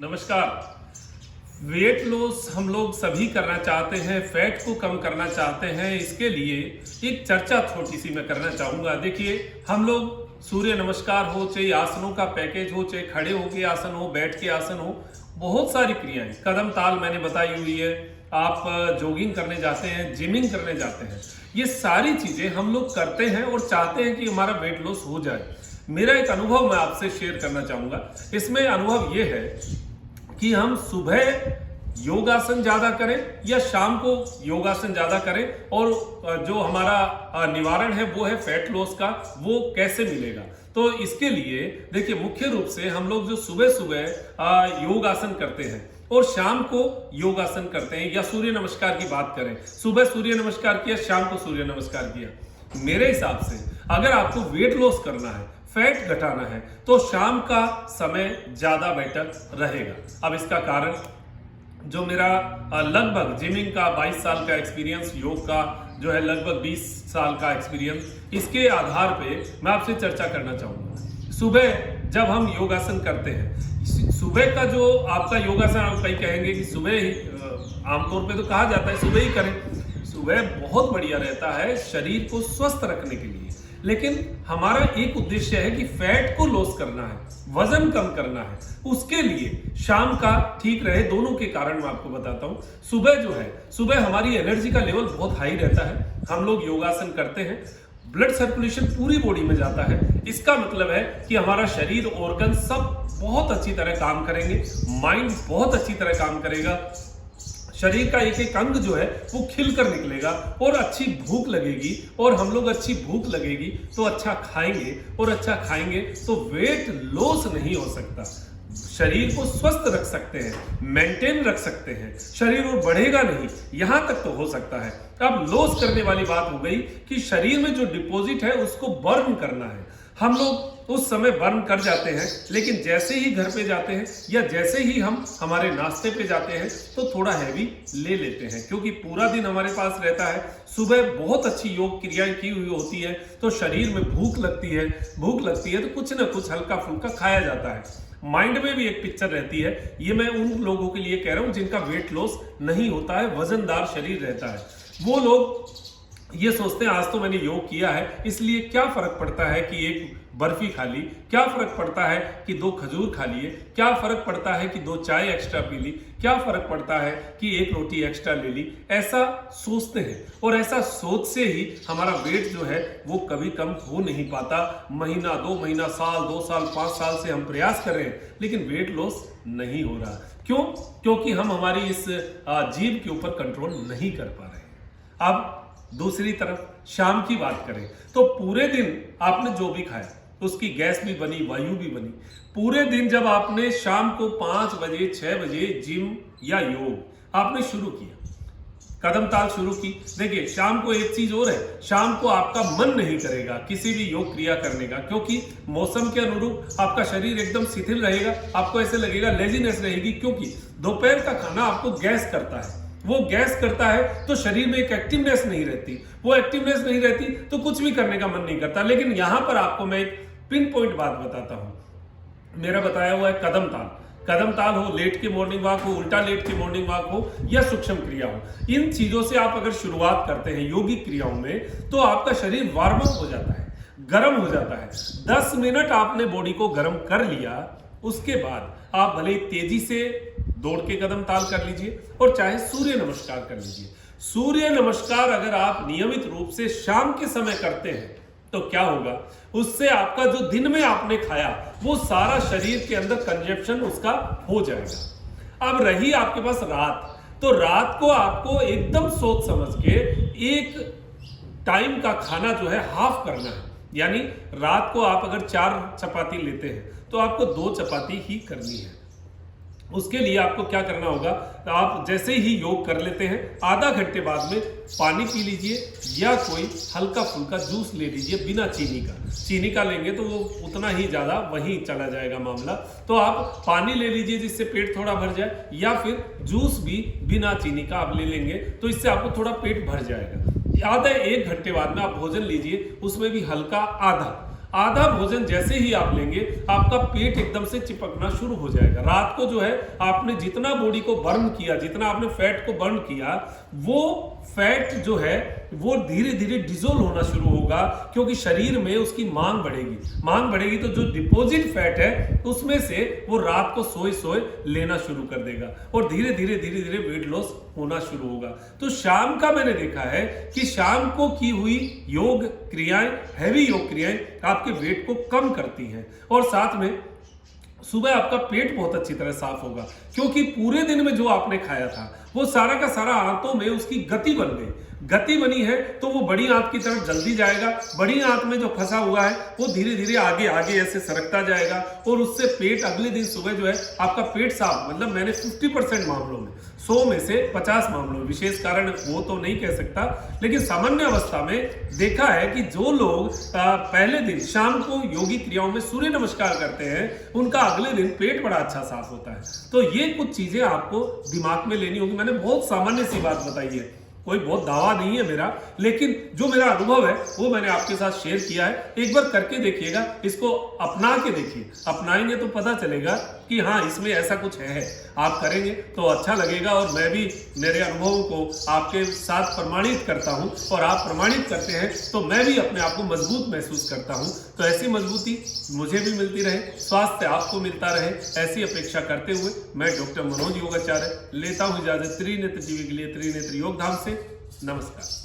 नमस्कार। Weight loss हम लोग सभी करना चाहते हैं, फैट को कम करना चाहते हैं। इसके लिए एक चर्चा छोटी सी मैं करना चाहूँगा। देखिए, हम लोग सूर्य नमस्कार हो, चाहे आसनों का पैकेज हो, चाहे खड़े होके आसन हो, बैठ के आसन हो, बहुत सारी क्रियाएं, कदम ताल मैंने बताई हुई है। आप जॉगिंग करने जाते हैं, जिमिंग करने जाते हैं, ये सारी चीज़ें हम लोग करते हैं और चाहते हैं कि हमारा वेट लॉस हो जाए। मेरा एक अनुभव मैं आपसे शेयर करना चाहूँगा। इसमें अनुभव ये है कि हम सुबह योगासन ज्यादा करें या शाम को योगासन ज्यादा करें, और जो हमारा निवारण है वो है फैट लॉस का, वो कैसे मिलेगा। तो इसके लिए देखिए, मुख्य रूप से हम लोग जो सुबह सुबह योगासन करते हैं और शाम को योगासन करते हैं, या सूर्य नमस्कार की बात करें, सुबह सूर्य नमस्कार किया, शाम को सूर्य नमस्कार किया। मेरे हिसाब से अगर आपको वेट लॉस करना है, फैट घटाना है, तो शाम का समय ज्यादा बेटर रहेगा। अब इसका कारण, जो मेरा लगभग जिमिंग का 22 साल का एक्सपीरियंस, योग का जो है लगभग 20 साल का एक्सपीरियंस, इसके आधार पे मैं आपसे चर्चा करना चाहूंगा। सुबह जब हम योगासन करते हैं, सुबह का जो आपका योगासन, आप कहीं कहेंगे कि सुबह ही, आमतौर पे तो कहा जाता है सुबह ही करें। सुबह बहुत बढ़िया रहता है शरीर को स्वस्थ रखने के लिए, लेकिन हमारा एक उद्देश्य है कि फैट को लॉस करना है, वजन कम करना है। उसके लिए शाम का ठीक रहे। दोनों के कारण मैं आपको बताता हूं। सुबह जो है, सुबह हमारी एनर्जी का लेवल बहुत हाई रहता है। हम लोग योगासन करते हैं, ब्लड सर्कुलेशन पूरी बॉडी में जाता है। इसका मतलब है कि हमारा शरीर, ऑर्गन सब बहुत अच्छी तरह काम करेंगे, माइंड बहुत अच्छी तरह काम करेगा, शरीर का एक एक अंग जो है वो खिलकर निकलेगा और अच्छी भूख लगेगी। और हम लोग अच्छी भूख लगेगी तो अच्छा खाएंगे, और अच्छा खाएंगे तो वेट लॉस नहीं हो सकता। शरीर को स्वस्थ रख सकते हैं, मेंटेन रख सकते हैं, शरीर और बढ़ेगा नहीं, यहां तक तो हो सकता है। अब लॉस करने वाली बात हो गई कि शरीर में जो डिपॉजिट है उसको बर्न करना है। हम लोग उस समय बर्न कर जाते हैं, लेकिन जैसे ही घर पे जाते हैं या जैसे ही हम हमारे नाश्ते पे जाते हैं तो थोड़ा हैवी ले लेते हैं, क्योंकि पूरा दिन हमारे पास रहता है। सुबह बहुत अच्छी योग क्रियाएं की हुई होती है तो शरीर में भूख लगती है, भूख लगती है तो कुछ ना कुछ हल्का फुल्का खाया जाता है। माइंड में भी एक पिक्चर रहती है। ये मैं उन लोगों के लिए कह रहा हूं जिनका वेट लॉस नहीं होता है, वजनदार शरीर रहता है। वो लोग ये सोचते हैं आज तो मैंने योग किया है, इसलिए क्या फर्क पड़ता है कि एक बर्फी खा ली, क्या फर्क पड़ता है कि 2 खजूर खा लिए, क्या फर्क पड़ता है कि 2 चाय एक्स्ट्रा पी ली, क्या फर्क पड़ता है कि 1 रोटी एक्स्ट्रा ले ली। ऐसा सोचते हैं, और ऐसा सोच से ही हमारा वेट जो है वो कभी कम हो नहीं पाता। महीना, 2 महीना, साल, 2 साल, 5 साल से हम प्रयास कर रहे हैं, लेकिन वेट लॉस नहीं हो रहा। क्यों? क्योंकि हम हमारी इस जीभ के ऊपर कंट्रोल नहीं कर पा रहे हैं। अब दूसरी तरफ शाम की बात करें तो पूरे दिन आपने जो भी खाया उसकी गैस भी बनी, वायु भी बनी। पूरे दिन जब आपने शाम को 5 बजे 6 बजे जिम या योग आपने शुरू किया, कदम ताल शुरू की, देखिए शाम को एक चीज और है, शाम को आपका मन नहीं करेगा किसी भी योग क्रिया करने का, क्योंकि मौसम के अनुरूप आपका शरीर एकदम शिथिल रहेगा। आपको ऐसे लगेगा, लेजीनेस रहेगी, क्योंकि दोपहर का खाना आपको गैस करता है। वो गैस करता है तो शरीर में एक एक्टिवनेस नहीं रहती, वो एक्टिवनेस नहीं रहती तो कुछ भी करने का मन नहीं करता। लेकिन यहां पर आपको मैं एक पिन पॉइंट बात बताता हूं। मेरा बताया हुआ है कदम ताल। कदम ताल हो, लेट के मॉर्निंग वॉक हो, उल्टा लेट के मॉर्निंग वॉक हो, या सूक्ष्म क्रिया हो, इन चीजों से आप अगर शुरुआत करते हैं योगिक क्रियाओं में, तो आपका शरीर वार्म अप हो जाता है, गर्म हो जाता है। 10 मिनट आपने बॉडी को गर्म कर लिया, उसके बाद आप भले तेजी से दौड़ के कदम ताल कर लीजिए, और चाहे सूर्य नमस्कार कर लीजिए। सूर्य नमस्कार अगर आप नियमित रूप से शाम के समय करते हैं तो क्या होगा, उससे आपका जो दिन में आपने खाया वो सारा शरीर के अंदर कंजप्शन उसका हो जाएगा। अब रही आपके पास रात, तो रात को आपको एकदम सोच समझ के एक टाइम का खाना जो है हाफ करना है। यानी रात को आप अगर 4 चपाती लेते हैं तो आपको 2 चपाती ही करनी है। उसके लिए आपको क्या करना होगा, तो आप जैसे ही योग कर लेते हैं, आधा घंटे बाद में पानी पी लीजिए, या कोई हल्का फुल्का जूस ले लीजिए बिना चीनी का। चीनी का लेंगे तो वो उतना ही ज्यादा वहीं चला जाएगा मामला। तो आप पानी ले लीजिए जिससे पेट थोड़ा भर जाए, या फिर जूस भी बिना चीनी का आप ले लेंगे तो इससे आपको थोड़ा पेट भर जाएगा। आधा 1 घंटे बाद में आप भोजन लीजिए, उसमें भी हल्का आधा भोजन जैसे ही आप लेंगे आपका पेट एकदम से चिपकना शुरू हो जाएगा। रात को जो है आपने जितना बॉडी को बर्न किया, जितना आपने फैट को बर्न किया, वो फैट जो है वो धीरे धीरे डिजोल्व होना शुरू होगा, क्योंकि शरीर में उसकी मांग बढ़ेगी तो जो डिपॉजिट फैट है उसमें से वो रात को सोए सोए लेना शुरू कर देगा और धीरे धीरे वेट लॉस होना शुरू होगा। तो शाम का मैंने देखा है कि शाम को की हुई योग क्रियाएं, हैवी योग क्रियाएं आपके वेट को कम करती हैं और साथ में सुबह आपका पेट बहुत अच्छी तरह साफ होगा, क्योंकि पूरे दिन में जो आपने खाया था वो सारा का सारा आंतों में उसकी गति बन गई। गति बनी है तो वो बड़ी आंत की तरफ जल्दी जाएगा। बड़ी आंत में जो फंसा हुआ है वो धीरे धीरे आगे आगे ऐसे सरकता जाएगा और उससे पेट अगले दिन सुबह जो है आपका पेट साफ, मतलब मैंने 50% मामलों में, 100 में से 50 मामलों में, विशेष कारण वो तो नहीं कह सकता, लेकिन सामान्य अवस्था में देखा है कि जो लोग पहले दिन शाम को योगी क्रियाओं में सूर्य नमस्कार करते हैं उनका अगले दिन पेट बड़ा अच्छा साफ होता है। तो ये कुछ चीजें आपको दिमाग में लेनी होगी। मैंने बहुत सामान्य सी बात बताई है, कोई बहुत दावा नहीं है मेरा, लेकिन जो मेरा अनुभव है वो मैंने आपके साथ शेयर किया है। एक बार करके देखिएगा, इसको अपना के देखिए, अपनाएंगे तो पता चलेगा कि हाँ इसमें ऐसा कुछ है। आप करेंगे तो अच्छा लगेगा और मैं भी मेरे अनुभवों को आपके साथ प्रमाणित करता हूं और आप प्रमाणित करते हैं तो मैं भी अपने आप को मजबूत महसूस करता हूं। तो ऐसी मजबूती मुझे भी मिलती रहे, स्वास्थ्य आपको मिलता रहे, ऐसी अपेक्षा करते हुए मैं डॉक्टर मनोज योगाचार्य लेता हूं इजाजत त्रिनेत्र टीवी के लिए, त्रिनेत्र योग धाम से। नमस्कार।